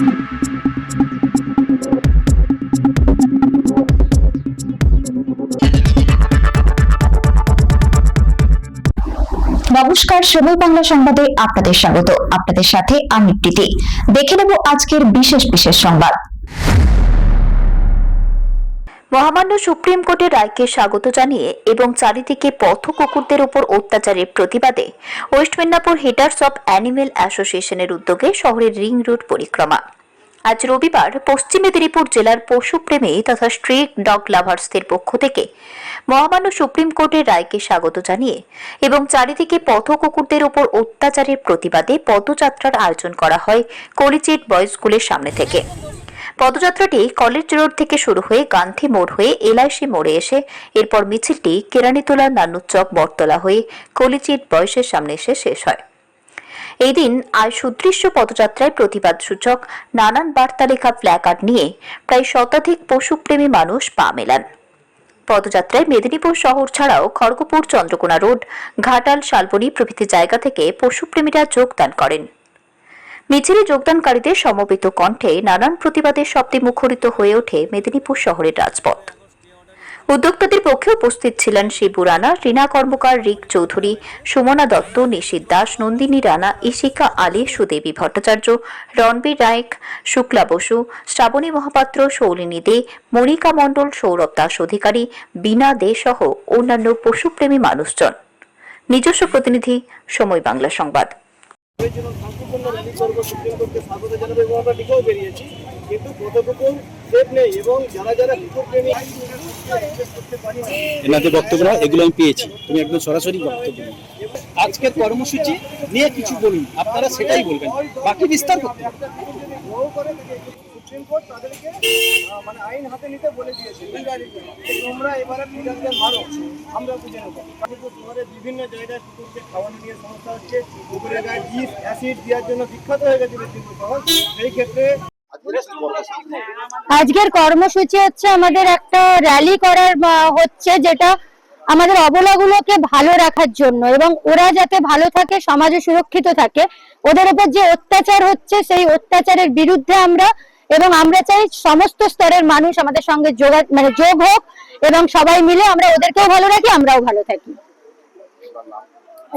নমস্কার, সময় বাংলা সংবাদে আপনাদের স্বাগত। আপনাদের সাথে আমি প্রীতি। দেখে নেব আজকের বিশেষ সংবাদ। মহামান্য সুপ্রিম কোর্টের রায়কে স্বাগত জানিয়ে এবং চারিদিকে পথ কুকুরদের উপর অত্যাচারের প্রতিবাদে West Medinipur haters of animal অ্যাসোসিয়েশনের উদ্যোগে শহরের রিং রোড পরিক্রমা। আজ রবিবার পশ্চিম মেদিনীপুর জেলার পশুপ্রেমী তথা স্ট্রিট ডগ লাভার্সদের পক্ষ থেকে মহামান্য সুপ্রিম কোর্টের রায়কে স্বাগত জানিয়ে এবং চারিদিকে পথ কুকুরদের উপর অত্যাচারের প্রতিবাদে পদযাত্রার আয়োজন করা হয় কলিচিট বয়েজ স্কুলের সামনে থেকে। পদযাত্রাটি কলেজ রোড থেকে শুরু হয়ে গান্ধী মোড় হয়ে এলআইসি মোড়ে এসে এরপর মিছিলটি কেরানীতলা নানুচক বটতলা হয়ে কলিচিট বয়েজের সামনে এসে শেষ হয়। এই দিন আজ সুদৃশ্য পদযাত্রায় প্রতিবাদ সূচক নানান বার্তা লেখা প্ল্যাকার্ড নিয়ে প্রায় শতাধিক পশুপ্রেমী মানুষ পা মেলান। পদযাত্রায় মেদিনীপুর শহর ছাড়াও খড়গপুর, চন্দ্রকোনা রোড, ঘাটাল, শালবনী প্রভৃতি জায়গা থেকে পশুপ্রেমীরা যোগদান করেন। মিছিলে যোগদানকারীদের সমবেত কণ্ঠে নানান প্রতিবাদের শব্দে মুখরিত হয়ে ওঠে মেদিনীপুর শহরের রাজপথ। উদ্যোক্তাদের পক্ষে উপস্থিত ছিলেন শিবু রানা, রীনা কর্মকার, রিক চৌধুরী, সুমনা দত্ত, নিশীত দাস, নন্দিনী রানা, ইশিকা আলী, সুদেবী ভট্টাচার্য, রণবীর রায়ক, শুক্লা বসু, শ্রাবণী মহাপাত্র, শৌলিনী দে, মনিকা মণ্ডল, সৌরভ দাস অধিকারী, বীণা দে সহ অন্যান্য পশুপ্রেমী মানুষজন। নিজস্ব প্রতিনিধি, সময় বাংলা সংবাদ। এনাদের বক্তব্য এগুলো আমি পেয়েছি, তুমি একদম সরাসরি বক্তব্য আজকের কর্মসূচি নিয়ে কিছু বলুন, আপনারা সেটাই বলবেন, বাকি বিস্তার করতে সুপ্রিম কোর্ট তাদেরকে মানে আইন হাতে নিতে বলে দিয়েছে। তোমরা এবারে বিড়ালদের মারো, আমরা বুঝে নেব। শহরে বিভিন্ন জায়গায় কুকুরকে খাওয়ানো নিয়ে সমস্যা হচ্ছে, কুকুরের গায়ে বিষ অ্যাসিড দেওয়ার জন্য বিখ্যাত হয়ে গেছে মেদিনীপুর শহর। সেই ক্ষেত্রে আজকের কর্মসূচি হচ্ছে আমাদের একটা র্যালি করার হচ্ছে, যেটা আমাদের অবলাগুলোকে ভালো রাখার জন্য এবং ওরা যাতে ভালো থাকে, সমাজে সুরক্ষিত থাকে। ওদের উপর যে অত্যাচার হচ্ছে সেই অত্যাচারের বিরুদ্ধে আমরা চাই সমস্ত স্তরের মানুষ আমাদের সঙ্গে যোগ হোক এবং সবাই মিলে আমরা ওদেরকেও ভালো রাখি, আমরাও ভালো থাকি।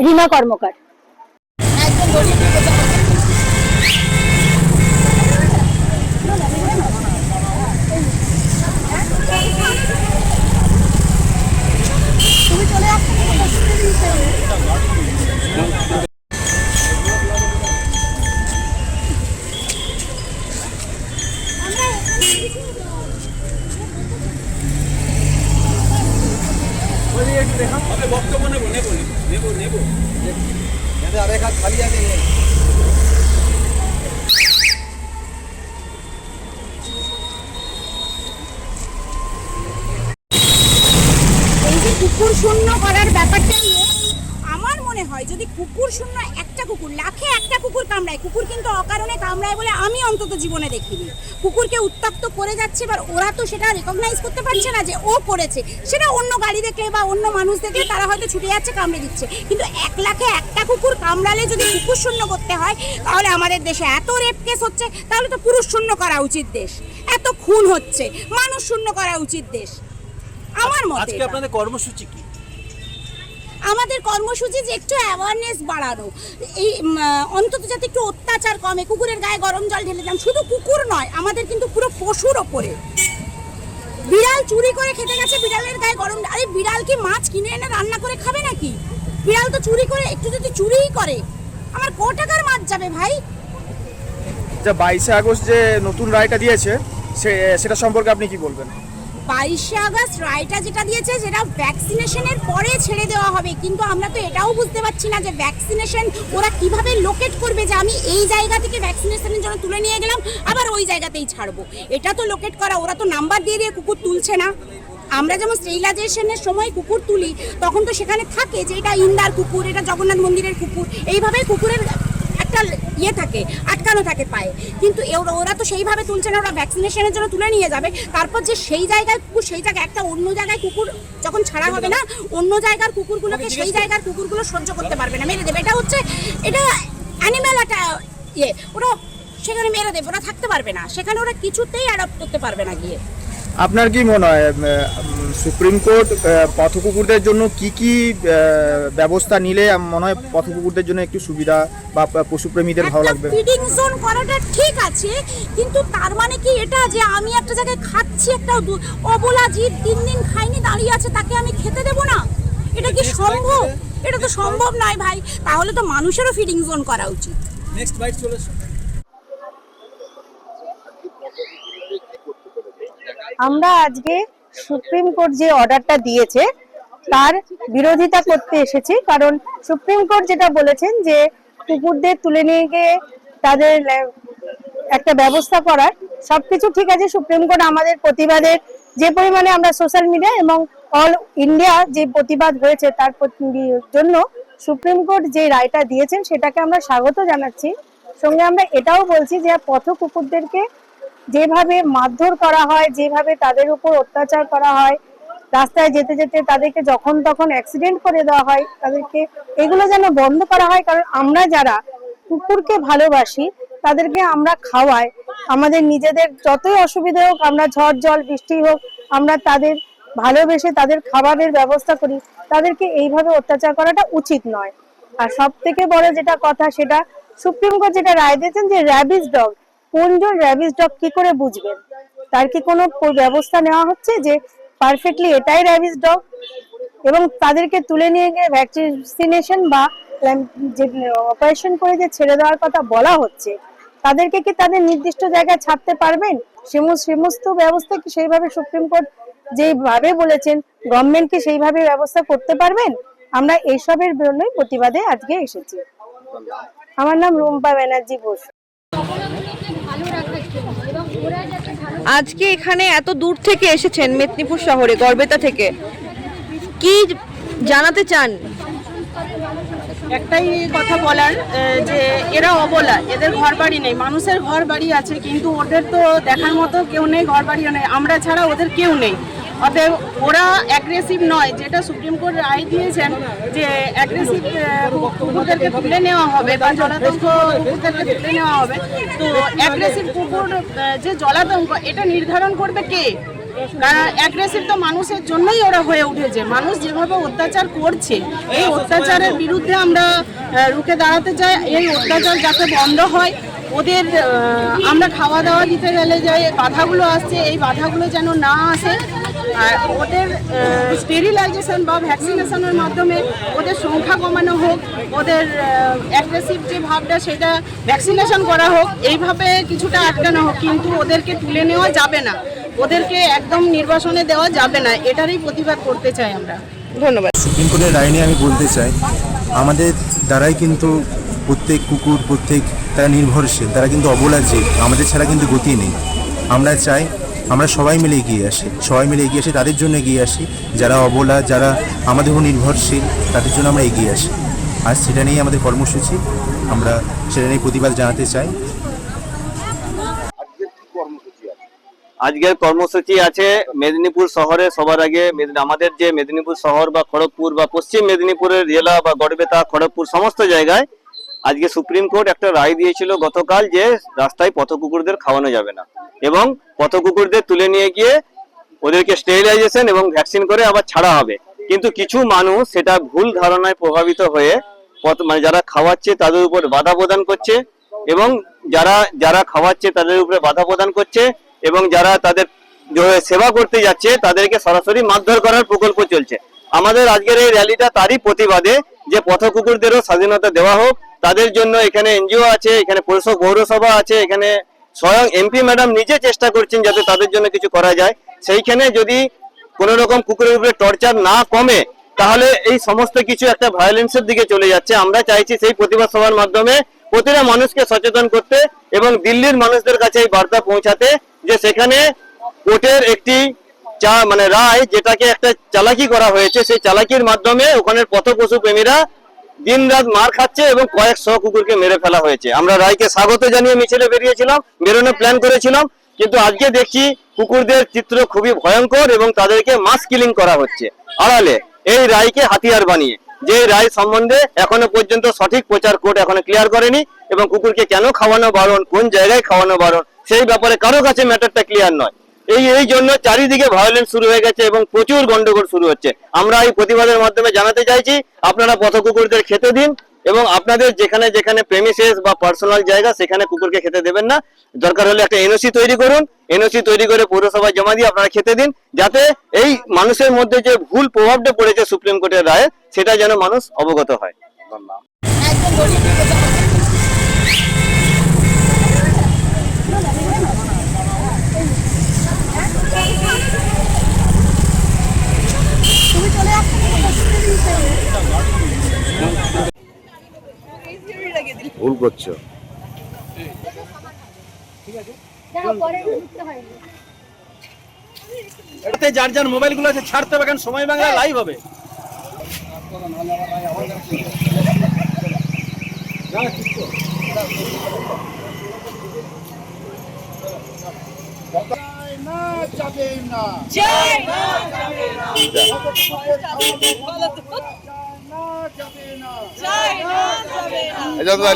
রীনা কর্মকার। বক্তব্য নেব আরেক হাত খালি আছে। এই যে কুকুর শূন্য করার ব্যাপারটা নিয়ে আমার মনে হয়, যদি কুকুর শূন্য একটা কুকুর, লাখে একটা কুকুর কামড়ায়, কুকুর কিন্তু অকারণে কামড়ায় বলে আমি অন্তত জীবনে দেখিনি। কুকুরকে উত্ত্যক্ত করে যাচ্ছে, এবার ওরা তো সেটা রেকগনাইজ করতে পারছে না যে ও করেছে, সেটা অন্য গাড়ি দেখলে বা অন্য মানুষ দেখলে তারা হয়তো ছুটে যাচ্ছে, কামড়ে দিচ্ছে। কিন্তু 1 লাখে একটা কুকুর কামড়ালে যদি কুকুর শূন্য করতে হয়, তাহলে আমাদের দেশে এত রেপ কেস হচ্ছে, তাহলে তো পুরুষ শূন্য করা উচিত দেশ। এত খুন হচ্ছে, মানুষ শূন্য করা উচিত দেশ আমার মতে। আজকে আপনাদের কর্মসূচি কি? আমাদের কর্মসূচি যে একটু অ্যাওয়ারনেস বাড়ানো, এই অন্তত যাতে একটু অত্যাচার কমে। কুকুরের গায়ে গরম জল ঢেলে দিলাম, শুধু কুকুর নয়, আমাদের কিন্তু পুরো পশুর ওপরে। বিড়াল চুরি করে খেতে গেছে, বিড়ালের গায়ে গরম, আরে বিড়াল কি মাছ কিনে এনে রান্না করে খাবে নাকি? বিড়াল তো চুরি করে, একটু যদি চুরিই করে আমার ক টাকার মাছ যাবে ভাই? 22শে আগস্ট যে নতুন রায়টা দিয়েছে সেটা সম্পর্কে আপনি কি বলবেন? 22শে আগস্ট রায়টা যেটা দিয়েছে সেটা ভ্যাকসিনেশনের পরে ছেড়ে দেওয়া হবে, কিন্তু আমরা তো এটাও বুঝতে পারছি না যে ভ্যাকসিনেশন ওরা কিভাবে লোকেট করবে যে আমি এই জায়গা থেকে ভ্যাকসিনেশনের জন্য তুলে নিয়ে গেলাম, আবার ওই জায়গাতেই ছাড়বো। এটা তো লোকেট করা, ওরা তো নাম্বার দিয়ে দিয়ে কুকুর তুলছে না। আমরা যেমন স্টেরিলাইজেশনের সময় কুকুর তুলি, তখন তো সেখানে থাকে যে এটা ইন্দার কুকুর, এটা জগন্নাথ মন্দিরের কুকুর, এইভাবে কুকুরের একটা ইয়ে থাকে, আটকানো থাকে পায়ে। কিন্তু ওরা তো সেইভাবে তুলছে না, ওরা ভ্যাকসিনেশনের জন্য তুলে নিয়ে যাবে। তারপর যে সেই জায়গায় কুকুর, সেই জায়গায় একটা অন্য জায়গায় কুকুর যখন ছাড়া হবে না, অন্য জায়গার কুকুরগুলোকে সেই জায়গার কুকুরগুলো সহ্য করতে পারবে না, মেরে দেবে। এটা হচ্ছে, এটা অ্যানিম্যাল একটা ইয়ে, ওরা সেখানে মেরে দেবে, ওরা থাকতে পারবে না সেখানে, ওরা কিছুতেই অ্যাডপ্ট করতে পারবে না গিয়ে। আপনার কি মনে হয় সুপ্রিম কোর্ট পথ কুকুরদের জন্য কি কি ব্যবস্থা নিলে মনে হয় পথ কুকুরদের জন্য একটু সুবিধা বা পশুপ্রেমীদের ভালো লাগবে? ফিডিং জোন করাটা ঠিক আছে, কিন্তু তার মানে কি এটা যে আমি একটা জায়গায় খাচ্ছি, একটা অবলা জীব 3 দিন খাইনি দাঁড়িয়ে আছে, তাকে আমি খেতে দেব না? এটা কি সম্ভব? এটা তো সম্ভব নয় ভাই। তাহলে তো মানুষেরও ফিডিং জোন করা উচিত। নেক্সট বাইট চলেছে। আমরা আজকে সুপ্রিম কোর্ট যে অর্ডারটা দিয়েছে তার বিরোধিতা করতে এসেছি, কারণ সুপ্রিম কোর্ট যেটা বলেছেন যে কুকুরদের তুলে নিয়ে গিয়ে তাদের একটা ব্যবস্থা করার, সবকিছু ঠিক আছে। সুপ্রিম কোর্ট আমাদের প্রতিবাদের যে পরিমাণে আমরা সোশ্যাল মিডিয়া এবং অল ইন্ডিয়া যে প্রতিবাদ হয়েছে তার জন্য সুপ্রিম কোর্ট যে রায়টা দিয়েছেন সেটাকে আমরা স্বাগত জানাচ্ছি। সঙ্গে আমরা এটাও বলছি যে পথ কুকুরদেরকে যেভাবে মারধর করা হয়, যেভাবে তাদের উপর অত্যাচার করা হয়, রাস্তায় যেতে যেতে তাদেরকে যখন তখন অ্যাক্সিডেন্ট করে দেওয়া হয়, তাদেরকে এগুলো যেন বন্ধ করা হয়। কারণ আমরা যারা কুকুরকে ভালোবাসি তাদেরকে আমরা খাওয়াই, আমাদের নিজেদের যতই অসুবিধা হোক, আমরা ঝড় জল বৃষ্টি হোক, আমরা তাদের ভালোবেসে তাদের খাবারের ব্যবস্থা করি, তাদেরকে এইভাবে অত্যাচার করাটা উচিত নয়। আর সব থেকে বড় যেটা কথা, সেটা সুপ্রিম কোর্ট যেটা রায় দিয়েছেন যে র্যাবিস ডগ, কোনজন র্যাবিস ডগ কি করে বুঝবেন? তার কি কোনো ব্যবস্থা নেওয়া হচ্ছে যে পারফেক্টলি এটাই র্যাবিস ডগ? এবং তাদেরকে তুলে নিয়ে গিয়ে ভ্যাকসিনেশন বা যে অপারেশন করে যে ছেড়ে দেওয়ার কথা বলা হচ্ছে, তাদেরকে কি তাদের নির্দিষ্ট জায়গায় ছাড়তে পারবেন? সমস্ত ব্যবস্থা কি সেইভাবে সুপ্রিম কোর্ট যেভাবে বলেছেন গভর্নমেন্ট কি সেইভাবে ব্যবস্থা করতে পারবেন? আমরা এইসবের জন্যই প্রতিবাদে আজকে এসেছি। আমার নাম রুম্পা ব্যানার্জি বোস। আজকে এখানে এত দূর থেকে এসেছেন মেদিনীপুর শহরে, গড়বেতা থেকে, কি জানাতে চান? একটাই কথা বলার, যে এরা অবলা, এদের ঘর বাড়ি নেই। মানুষের ঘর বাড়ি আছে, কিন্তু ওদের তো দেখার মতো কেউ নেই, ঘর বাড়িও নেই, আমরা ছাড়া ওদের কেউ নেই। অতএব ওরা অ্যাগ্রেসিভ নয়, যেটা সুপ্রিম কোর্ট রায় দিয়েছেন যে অ্যাগ্রেসিভ কুকুরদেরকে তুলে নেওয়া হবে বা জলাতঙ্ক কুকুরদেরকে তুলে নেওয়া হবে। তো অ্যাগ্রেসিভ কুকুর যে জলাতঙ্ক, এটা নির্ধারণ করবে কে? কারণ অ্যাগ্রেসিভ তো মানুষের জন্যই ওরা হয়ে উঠেছে। মানুষ যেভাবে অত্যাচার করছে, এই অত্যাচারের বিরুদ্ধে আমরা রুখে দাঁড়াতে চাই। এই অত্যাচার যাতে বন্ধ হয়, ওদের আমরা খাওয়া দাওয়া দিতে গেলে যে বাধাগুলো আসছে, এই বাধাগুলো যেন না আসে। আর ওদের স্টেরিলাইজেশন বা ভ্যাকসিনেশনের মাধ্যমে ওদের সংখ্যা কমানো হোক, ওদের অ্যাগ্রেসিভ যে ভাবটা সেটা ভ্যাকসিনেশন করা হোক, এইভাবে কিছুটা আটকানো হোক। কিন্তু ওদেরকে তুলে নেওয়া যাবে না, ওদেরকে একদম নির্বাসনে দেওয়া যাবে না, এটারই প্রতিবাদ করতে চাই আমরা। ধন্যবাদ। সুপ্রিম কোর্টের রায় নিয়ে আমি বলতে চাই, আমাদের দ্বারাই কিন্তু প্রত্যেক কুকুর, প্রত্যেক তারা নির্ভরশীল, তারা কিন্তু অবলা জীব, আমাদের ছাড়া কিন্তু গতি নেই। আমরা চাই আমরা সবাই মিলে এগিয়ে আসি, তাদের জন্য এগিয়ে আসি, যারা অবলা, যারা আমাদের উপর নির্ভরশীল, তাদের জন্য আমরা এগিয়ে আসি। আর সেটা নিয়েই আমাদের কর্মসূচি, আমরা সেটা নিয়ে প্রতিবাদ জানাতে চাই। আজকের কর্মসূচি আছে মেদিনীপুর শহরে। সবার আগে আমাদের যে মেদিনীপুর শহর বা খড়গপুর বা পশ্চিম মেদিনীপুরের জেলা বা গড়বেতা, খড়গপুর সমস্ত জায়গায় আজকে সুপ্রিম কোর্ট একটা রায় দিয়েছিল গতকাল যে রাস্তায় পথ কুকুরদের খাওয়ানো যাবে না, এবং পথ কুকুরদের তুলে নিয়ে গিয়ে ওদেরকে স্টেরিলাইজেশন এবং ভ্যাকসিন করে আবার ছাড়া হবে। কিন্তু কিছু মানুষ সেটা ভুল ধারণায় প্রভাবিত হয়ে মানে যারা খাওয়াচ্ছে তাদের উপর বাধা প্রদান করছে, এবং যারা খাওয়াচ্ছে তাদের উপরে বাধা প্রদান করছে, এবং যারা তাদের সেবা করতে যাচ্ছে তাদেরকে সরাসরি মারধর করার প্রকল্প চলছে। আমাদের আজকের এই র্যালিটা তারই প্রতিবাদে, যে পথ কুকুরদেরও স্বাধীনতা দেওয়া হোক। তাদের জন্য এখানে এনজিও আছে, এখানে পৌরসভা আছে, এখানে স্বয়ং এমপি ম্যাডাম নিজে চেষ্টা করছেন যাতে তাদের জন্য কিছু করা যায়। সেইখানে যদি কোন রকম কুকুরের উপরে টর্চার না কমে, তাহলে এই সমস্ত কিছু একটা ভায়োলেন্সের দিকে চলে যাচ্ছে। আমরা চাইছি সেই প্রতিবাদ সভার মাধ্যমে প্রতিটা মানুষকে সচেতন করতে এবং দিল্লির মানুষদের কাছে এই বার্তা পৌঁছাতে, যে সেখানে কোর্টের একটি রায়, যেটাকে একটা চালাকি করা হয়েছে, সেই চালাকির মাধ্যমে ওখানে পথ পশু প্রেমীরা দিন রাত মার খাচ্ছে এবং কয়েকশো কুকুরকে মেরে ফেলা হয়েছে। আমরা রায়কে স্বাগত জানিয়ে মিছিলে বেরোনোর প্ল্যান করেছিলাম, কিন্তু আজকে দেখছি কুকুরদের চিত্র খুবই ভয়ঙ্কর এবং তাদেরকে মাস কিলিং করা হচ্ছে আড়ালে, এই রায়কে হাতিয়ার বানিয়ে। যে রায় সম্বন্ধে এখনো পর্যন্ত সঠিক প্রচার কোর্ট এখনো ক্লিয়ার করেনি, এবং কুকুরকে কেন খাওয়ানো বারণ, কোন জায়গায় খাওয়ানো বারণ, সেই ব্যাপারে কারো কাছে ম্যাটারটা ক্লিয়ার নয়। এই জন্য চারিদিকে ভায়োলেন্স শুরু হয়ে গেছে এবং প্রচুর গন্ডগোল শুরু হচ্ছে। আমরা এই প্রতিবাদের মাধ্যমে জানাতে চাইছি, আপনারা পথ কুকুরদের খেতে দিন, এবং আপনাদের যেখানে যেখানে প্রেমিসেস বা পার্সোনাল জায়গা সেখানে কুকুরকে খেতে দেবেন না। দরকার হলে একটা এনওসি তৈরি করুন, এনওসি তৈরি করে পৌরসভায় জমা দিয়ে আপনারা খেতে দিন, যাতে এই মানুষের মধ্যে যে ভুল প্রভাবটা পড়েছে সুপ্রিম কোর্টের রায়ে সেটা যেন মানুষ অবগত হয়। ভুল করছো। এতে যার যার মোবাইলগুলো আছে ছাড়তে হবে, কারণ সময় বাংলা লাইভ হবে।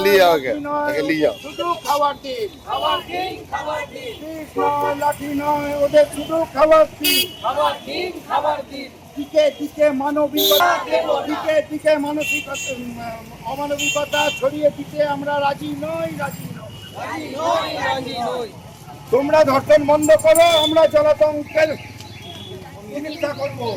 লিয়ে যাও, লিয়ে যাও। শুধু খাবার দিন, খাবার দিন, খাবার দিন, লাঠি নয় ওদের, শুধু খাবার দিন, খাবার দিন, খাবার দিন। দিকে দিকে মানবিকতা, দিকে দিকে মানসিকতা, অমানবিকতা ছড়িয়ে দিতে আমরা রাজি নই, রাজি নই, রাজি নই, রাজি নই। তোমরা ধর্ষণ বন্ধ করো, আমরা জলাতঙ্কের চিকিৎসা করবো।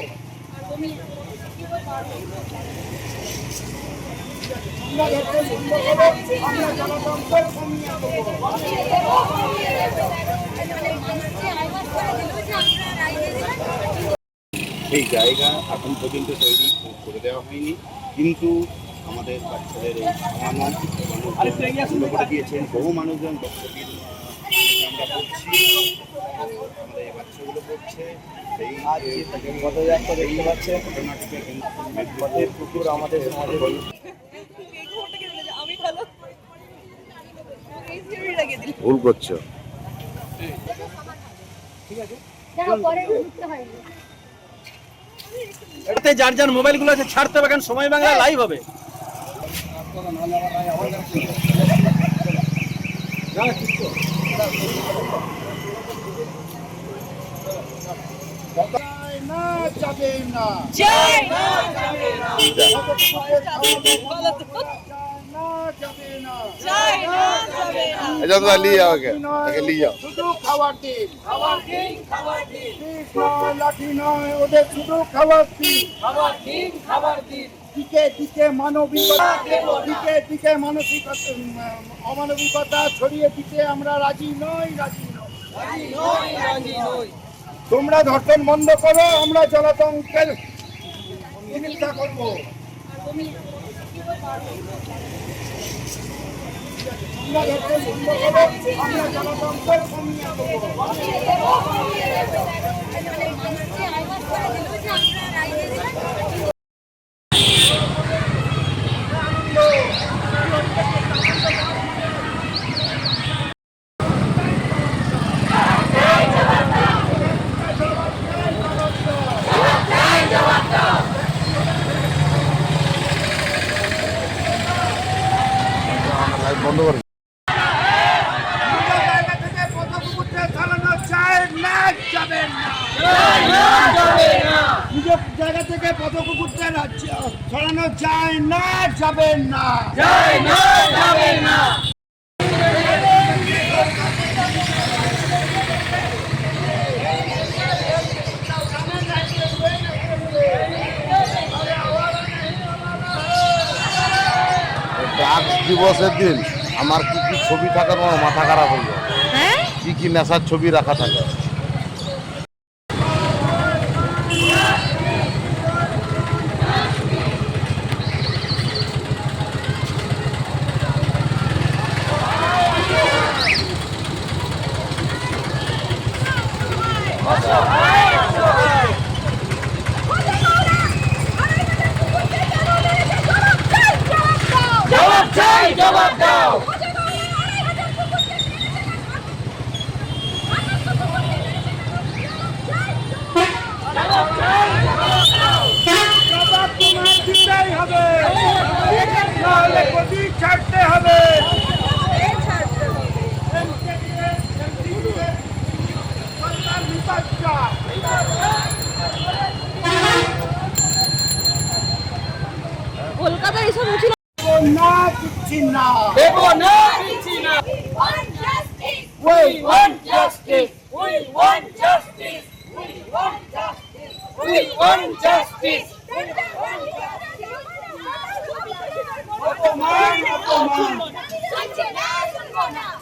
সেই জায়গা এখন পর্যন্ত তৈরি করে দেওয়া হয়নি, কিন্তু আমাদের বাচ্চাদের এই মানুষ করে দিয়েছেন, বহু মানুষজন আমরা করছি, আমাদের এই বাচ্চাগুলো করছে। সেই পদযাত্রা দেখতে পাচ্ছে ঘটনাটিকে পথের কুকুর আমাদের সমাজে ভুল করছো। এতে যার যার মোবাইলগুলো আছে ছাড়তে হবে, কারণ সময় বাংলা লাইভ হবে। লিয়ে যাও, লিয়ে যাও। শুধু খাবার দিন, খাবার দিন, খাবার দিন, লাঠি নয় ওদের, শুধু খাবার দিন, খাবার দিন, খাবার দিন। দিকে দিকে মানবিকতা, দিকে দিকে মানসিকতা, অমানবিকতা ছড়িয়ে দিতে আমরা রাজি নই, রাজি নই, রাজি নই, রাজি নই। তোমরা ধর্ষণ বন্ধ করো, আমরা জলাতঙ্কের চিকিৎসা করবো। তোমরা ধর্ষণ বন্ধ করো, আমরা জলাতঙ্কের কমিয়ে দেবো। বন্ধ করে নিজের জায়গা থেকে পথ কুকুরদের ছড়ানো যায় না, যাবেন না, যায় না, যাবেন না। ড্রাগস দিবসের দিন আমার কি কি ছবি থাকে তোমার মাথা খারাপ হয়ে যায়। কি কি নেশার ছবি রাখা থাকে। জবাব দাও। হবে। কলকাতার এসব উচিত না দিচ্ছি না, দেব না দিচ্ছি না। We want justice. We want justice. We want justice. We want justice. अपमान अपमान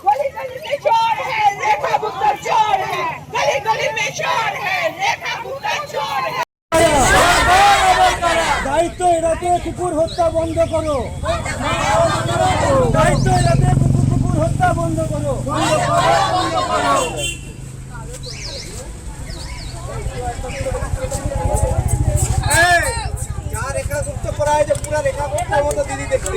गली गली में चोर है, रेखा गुप्ता चोर है, गली गली में चोर है, रेखा गुप्ता चोर है। দায়িত্ব এড়াতে কুকুর হত্যা বন্ধ করো, দায়িত্ব এড়াতে কুকুর হত্যা বন্ধ করো। যা রেখা গুপ্ত করা হয় যে পুরা রেখা গুপ্তের মতো দিদি দেখতে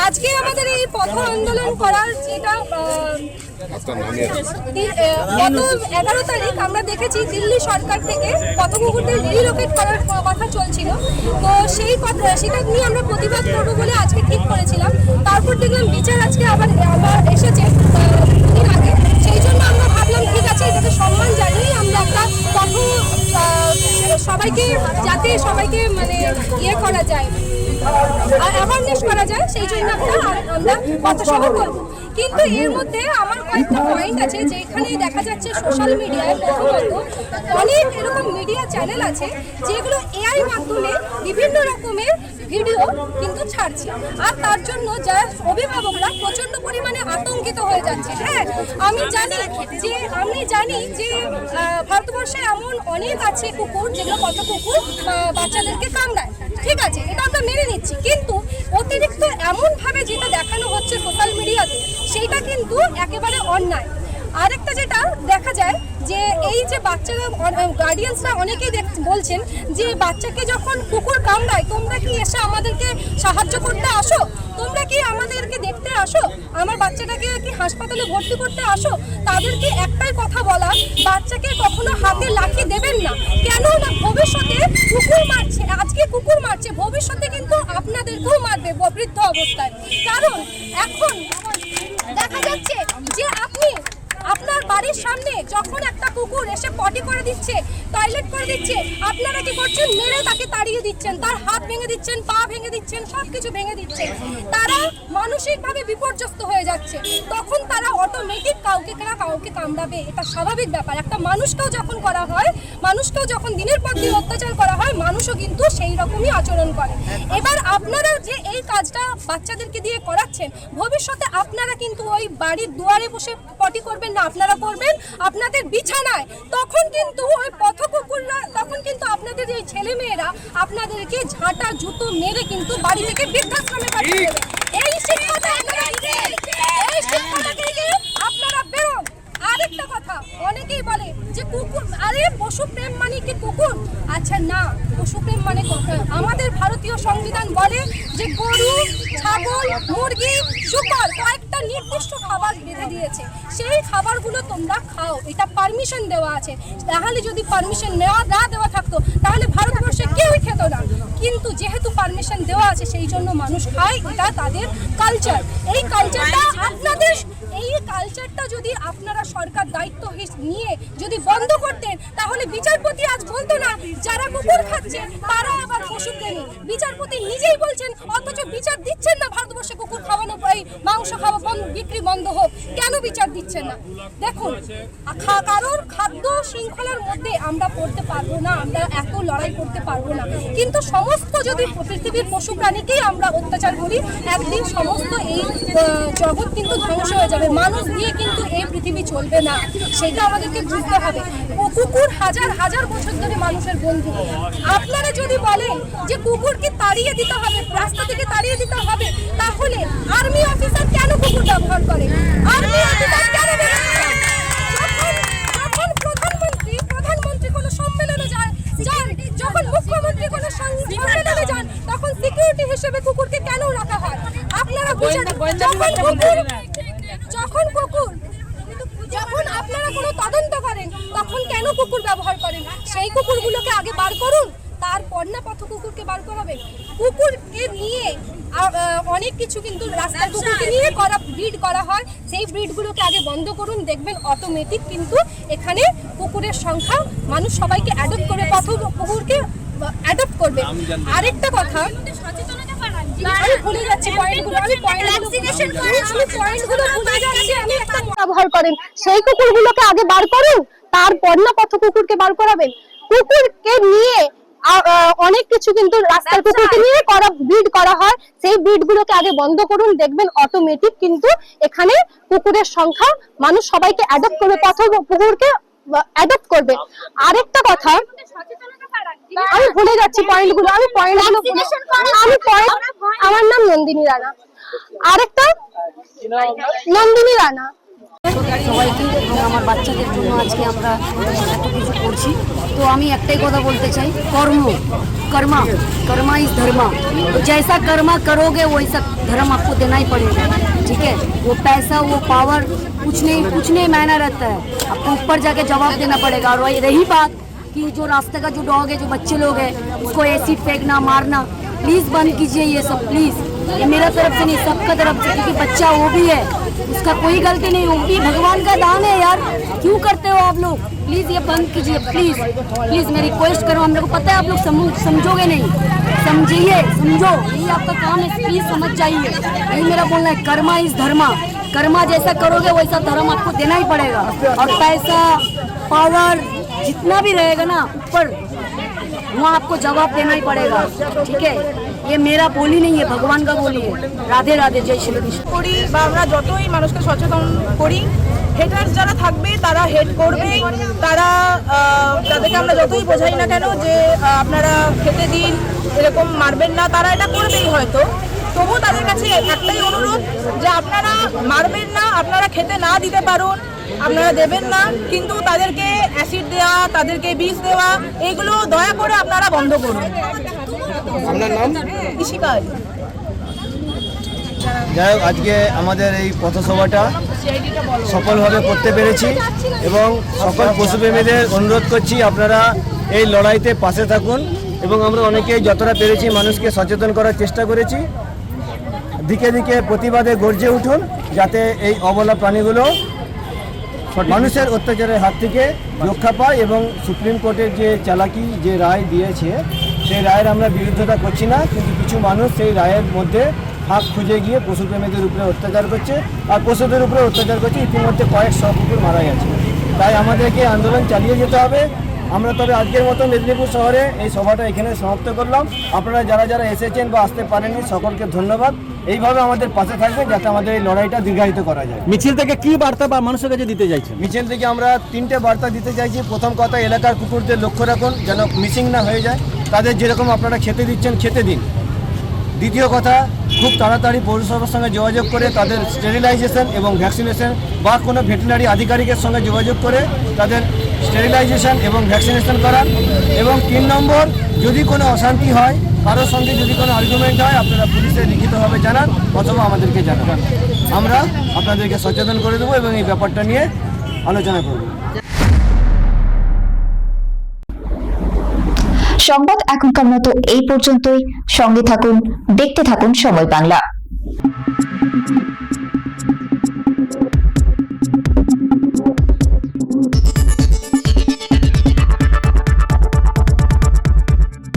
আজকে আমাদের এই পথ আন্দোলন করার যেটা গত 11 তারিখ আমরা দেখেছি দিল্লি সরকার থেকে পথকুকুরদের রিলোকেট করার কথা চলছিল। তো সেটা নিয়ে আমরা প্রতিবাদ করবো বলে আজকে ঠিক করেছিলাম। তারপর দেখলাম বিচার আজকে আবার এসেছে দুদিন আগে, সেই জন্য আমরা ভাবলাম ঠিক আছে এটাকে সম্মান জানিয়ে আমরা একটা সবাইকে যাতে সবাইকে মানে ইয়ে করা যায়, অ্যাওয়ারনেস করা যায়, সেই জন্য আমরা পথসভা করবো। কিন্তু এর মধ্যে আমার কয়েকটা পয়েন্ট আছে যেখানে দেখা যাচ্ছে সোশ্যাল মিডিয়ায় প্রথমত অনেক এরকম মিডিয়া চ্যানেল আছে যেগুলো এআই মাধ্যমে বিভিন্ন রকমের ভিডিও কিন্তু ছাড়ছে, আর তার জন্য যারা অভিভাবকরা প্রচন্ড পরিমাণে আতঙ্কিত হয়ে যাচ্ছে। হ্যাঁ, আমি জানি যে ভারতবর্ষে এমন অনেক আছে কুকুর যেগুলো পথ কুকুর বাচ্চাদেরকে কামড়ায়, ঠিক আছে, এটা আমরা মেনে নিচ্ছি, কিন্তু অতিরিক্ত এমনভাবে যেটা দেখানো হচ্ছে সোশ্যাল মিডিয়াতে সেইটা কিন্তু একেবারে অন্যায়। আরেকটা যেটা দেখা যায় যে এই যে বাচ্চারা গার্ডিয়ানসরা অনেকেই বলছেন যে বাচ্চাকে যখন কুকুর কামড়ায় তোমরা কি এসে আমাদেরকে সাহায্য করতে আসো, তোমরা কি আমাদেরকে দেখতে আসো, আমার বাচ্চাটাকে কি হাসপাতালে ভর্তি করতে আসো। তাদেরকে একটাই কথা বলা, বাচ্চাকে কখনো হাতে লাঠি দেবেন না, কেন না ভবিষ্যতে কুকুর মারছে, আজকে কুকুর মারছে, ভবিষ্যতে কিন্তু আপনাদেরকেও মারবে বৃদ্ধ অবস্থায়। কারণ এখন দেখা যাচ্ছে যে আপনার বাড়ির সামনে যখন একটা কুকুর এসে পটি করে দিচ্ছে, টয়লেট করে দিচ্ছে, আপনারা কি করছেন, মেরে তাকে তাড়িয়ে দিচ্ছেন, তার হাত ভেঙে দিচ্ছেন, পা ভেঙে দিচ্ছেন, সবকিছু ভেঙে দিচ্ছেন। তারা মানসিকভাবে বিপর্যস্ত হয়ে যাচ্ছে, তখন তারা অটোমেটিক কাউকে কামড়াবে, এটা স্বাভাবিক ব্যাপার। একটা মানুষকেও যখন করা হয়, মানুষকেও যখন দিনের পর দিন অত্যাচার করা হয়, মানুষও কিন্তু সেই রকমই আচরণ করে। এবার আপনারা যে এই কাজটা বাচ্চাদেরকে দিয়ে করাচ্ছেন, ভবিষ্যতে আপনারা কিন্তু ওই বাড়ির দুয়ারে বসে পটি করবেন না, আপনারা করবেন আপনাদের বিছানায়। তখন কিন্তু ওই পথকুকুররা, তখন কিন্তু আপনাদের এই ছেলে মেয়েরা আপনাদেরকে ঝাঁটা জুতো মেরে কিন্তু বাড়ি থেকে বৃদ্ধাশ্রমে পাঠিয়ে দেবে। এই শিক্ষাটা আপনারা বেরোন। আরেকটা কথা, অনেকেই বলে যে কুকুর, আরে পশু প্রেম মানে কি কুকুর? আচ্ছা না, পশু প্রেম মানে আমাদের ভারতীয় সংবিধান বলে যে গরু, ছাগল, মুরগি, শূকর কয়েকটা নির্দিষ্ট খাবার বেঁধে দিয়েছে, সেই খাবারগুলো তোমরা খাও, এটা পারমিশন দেওয়া আছে। তাহলে যদি পারমিশন না দেওয়া থাকতো তাহলে ভারতবর্ষে কেউই খেত না, কিন্তু যেহেতু পারমিশন দেওয়া আছে সেই জন্য মানুষ খায়, এটা তাদের কালচার। এই কালচারটা যদি আপনারা সরকার দায়িত্ব নিয়ে যদি বন্ধ করতেন, তাহলে বিচারপতি আজ বলতো না যারা কুকুর খাচ্ছে তারা আবার পশুপ্রেমী। বিচারপতি নিজেই বলছেন, অথচ বিচার দিচ্ছেন না ভারতবর্ষে কুকুর খাওয়ানো, এই মাংস খাওয়া বিক্রি বন্ধ হোক, কেন বিচার দিচ্ছেন না? দেখুন, কারোর খাদ্য শৃঙ্খলার মধ্যে আমরা পড়তে পারবো না, আমরা এত লড়াই করতে পারবো না, কিন্তু সমস্ত যদি পৃথিবীর পশু প্রাণীকেই আমরা অত্যাচার করি, একদিন সমস্ত এই জগৎ কিন্তু ধ্বংস হয়ে যাবে। মানুষ দিয়ে কিন্তু এই পৃথিবী চলবে না, সেটা আমাদেরকে বুঝতে হবে। কুকুর হাজার হাজার বছর ধরে মানুষের বন্ধু। আপনারা যদি বলেন যে কুকুরকে তাড়িয়ে দিতে হবে, রাস্তা থেকে তাড়িয়ে দিতে হবে, তাহলে আর্মি অফিসার কেন কুকুর ব্যবহার করে? আর্মি অফিসার কেন যখন প্রধানমন্ত্রী কোনো সম্মেলনে যান, যখন মুখ্যমন্ত্রী কোনো সম্মেলনে যান, তখন সিকিউরিটি হিসেবে কুকুরকে কেন রাখা হয়? আপনারা বুঝেন, যখন আপনারা কোনো তদন্ত করেন তখন কেন কুকুর ব্যবহার করেন? সেই কুকুরগুলোকে আগে বার করুন, তারপর না পথ কুকুরকে বার করাবেন। কুকুরকে নিয়ে অনেক কিছু কিন্তু রাস্তার কুকুরকে নিয়ে ব্রিড করা হয়, সেই ব্রিডগুলোকে আগে বন্ধ করুন, দেখবেন অটোমেটিক কিন্তু এখানে কুকুরের সংখ্যা মানুষ সবাইকে অ্যাডপ্ট করে পথ কুকুরকে অ্যাডপ্ট করবে। আরেকটা কথা, আমি ভুলে যাচ্ছি পয়েন্টগুলো, ব্যবহার করেন সেই কুকুরগুলোকে আগে বার করুন, তারপর না পথ কুকুরকে বার করাবেন। কুকুরকে নিয়ে অনেক কিছু কিন্তু রাস্তার কুকুরকে নিয়ে ব্রিড করা হয়, সেই ব্রিডগুলোকে আগে বন্ধ করুন, দেখবেন অটোমেটিক কিন্তু এখানে কুকুরের সংখ্যা মানুষ সবাইকে অ্যাডপ্ট করবে, পথ কুকুরকে অ্যাডপ্ট করবে। আরেকটা কথা, আমি ভুলে যাচ্ছি পয়েন্টগুলো, আমার নাম নন্দিনী রানা। আরেকটা নন্দিনী রানা। সবাইকে এবং আমার বাচ্চাদের জন্য আজকে আমরা এত কিছু করছি। তো আমি একটাই কথা বলতে চাই, कर्मा इज धर्मा। तो जैसा कर्मा करोगे वैसा धर्म आपको देना ही पड़ेगा, ठीक है। वो पैसा वो पावर कुछ नहीं मायना रहता है, आपको ऊपर जाके जवाब देना पड़ेगा। और रही बात कि जो रास्ते का जो डॉग है, जो बच्चे लोग हैं, उसको एसिड फेंकना मारना प्लीज़ बंद कीजिए ये सब, प्लीज़। ये मेरा तरफ से नहीं, सबका तरफ से, क्योंकि बच्चा वो भी है, उसका कोई गलती नहीं, वो भी भगवान का दान है यार, क्यों करते हो आप लोग? प्लीज़ ये बंद कीजिए, प्लीज़ प्लीज़, मैं रिक्वेस्ट करूँ। हम लोग को पता है आप लोग समझोगे नहीं, समझिए, समझो, यही आपका काम है, प्लीज़ समझ जाइए। यही मेरा बोलना है, कर्मा इज धर्मा। कर्मा जैसा करोगे वैसा धर्म आपको देना ही पड़ेगा। और पैसा पावर जितना भी रहेगा ना ऊपर, वहाँ आपको जवाब देना ही पड़ेगा, ठीक है। ये मेरा बोली नहीं है, भगवान का बोली है। राधे राधे, जय श्री कृष्ण। করি বা আমরা যতই মানুষকে সচেতন করি, হেটার্স যারা থাকবে তারা হেড করবেই, তারা তাদেরকে আমরা যতই বোঝাই না কেন যে আপনারা খেতে দিন, এরকম মারবেন না, তারা এটা করবেই হয়তো। তবু তাদের কাছে একটাই অনুরোধ যে আপনারা মারবেন না, আপনারা খেতে না দিতে পারুন, আপনারা দেবেন না, কিন্তু তাদেরকে অ্যাসিড দেওয়া, তাদেরকে বিষ দেওয়া, এগুলো দয়া করে আপনারা বন্ধ করুন। আপনার নাম? কৃষিকাজ। যাই হোক, আজকে আমাদের এই পথসভাটা সফলভাবে করতে পেরেছি এবং সকল পশুপ্রেমীদের অনুরোধ করছি আপনারা এই লড়াইতে পাশে থাকুন। এবং আমরা অনেকেই যতটা পেরেছি মানুষকে সচেতন করার চেষ্টা করেছি। দিকে দিকে প্রতিবাদে গর্জে উঠুন, যাতে এই অবলা প্রাণীগুলো মানুষের অত্যাচারের হাত থেকে রক্ষা পায়। এবং সুপ্রিম কোর্টের যে চালাকি যে রায় দিয়েছে, সেই রায়ের আমরা বিরোধিতা করছি না, কিন্তু কিছু মানুষ সেই রায়ের মধ্যে হাত খুঁজে গিয়ে পশুপ্রেমীদের উপরে অত্যাচার করছে, আর পশুদের উপরে অত্যাচার করছে। ইতিমধ্যে কয়েকশো কুকুর মারা গেছে, তাই আমাদেরকে আন্দোলন চালিয়ে যেতে হবে। আমরা তবে আজকের মতো মেদিনীপুর শহরে এই সভাটা এখানে সমাপ্ত করলাম। আপনারা যারা এসেছেন বা আসতে পারেননি, সকলকে ধন্যবাদ। এইভাবে আমাদের পাশে থাকবেন যাতে আমাদের এই লড়াইটা দীর্ঘায়িত করা যায়। মিছিল থেকে কি বার্তা বা মানুষের কাছে দিতে চাইছেন? মিছিল থেকে আমরা 3টে বার্তা দিতে চাইছি। প্রথম কথা, এলাকার কুকুরদের লক্ষ্য রাখুন যেন মিসিং না হয়ে যায়, তাদের যেরকম আপনারা খেতে দিচ্ছেন খেতে দিন। দ্বিতীয় কথা, খুব তাড়াতাড়ি পৌরসভার সঙ্গে যোগাযোগ করে তাদের স্টেরিলাইজেশন এবং ভ্যাকসিনেশন বা কোনো ভেটেরিনারি আধিকারিকের সঙ্গে যোগাযোগ করে তাদের স্টেরিলাইজেশন এবং ভ্যাকসিনেশন করান। এবং 3 নম্বর, যদি কোনো অশান্তি হয়, কারোর সঙ্গে যদি কোনো আর্গুমেন্ট হয়, আপনারা পুলিশে লিখিতভাবে জানান অথবা আমাদেরকে জানান। আমরা আপনাদেরকে সচেতন করে দেবো এবং এই ব্যাপারটা নিয়ে আলোচনা করব। সংবাদ এখনকার মতো এই পর্যন্তই। সঙ্গে থাকুন, দেখতে থাকুন সময় বাংলা।